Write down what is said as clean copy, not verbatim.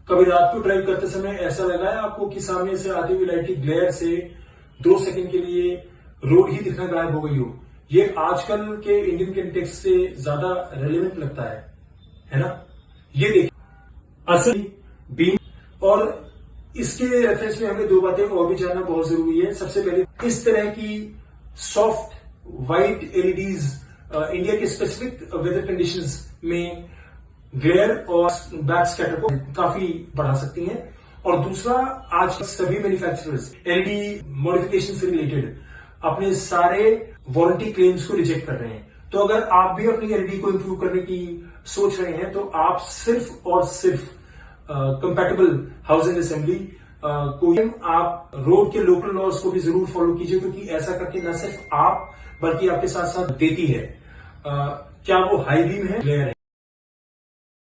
कभी रात को ड्राइव करते समय ऐसा लगा है आपको कि सामने से आती हुई लाइट की ग्लेयर से 2 सेकंड के लिए रोड ही दिखना गायब हो गई हो? ये आजकल के इंडियन कंटेक्स्ट से ज्यादा रेलेवेंट लगता है ना? ये देखिए, असल बीम, और इसके रेफरेंस में हमें 2 बातें और भी जानना बहुत जरूरी है। सबसे पहले, इस तरह की सॉफ्ट व्हाइट एलईडीज इंडिया के स्पेसिफिक वेदर कंडीशंस में ग्लेयर और बैक स्कैटर को काफी बढ़ा सकती हैं। और दूसरा, आज सभी मैन्युफैक्चरर्स एलईडी मॉडिफिकेशन से रिलेटेड अपने सारे वारंटी क्लेम्स को रिजेक्ट कर रहे हैं। तो अगर आप भी अपनी एलईडी को इंप्रूव करने की सोच रहे हैं तो आप सिर्फ और सिर्फ कंपैटिबल हाउसिंग असेंबली कोई आप रोड के लोकल लॉज को भी जरूर फॉलो कीजिए, क्योंकि ऐसा करके न सिर्फ आप बल्कि आपके साथ साथ देती है क्या वो हाई बीम है, ग्लेयर है।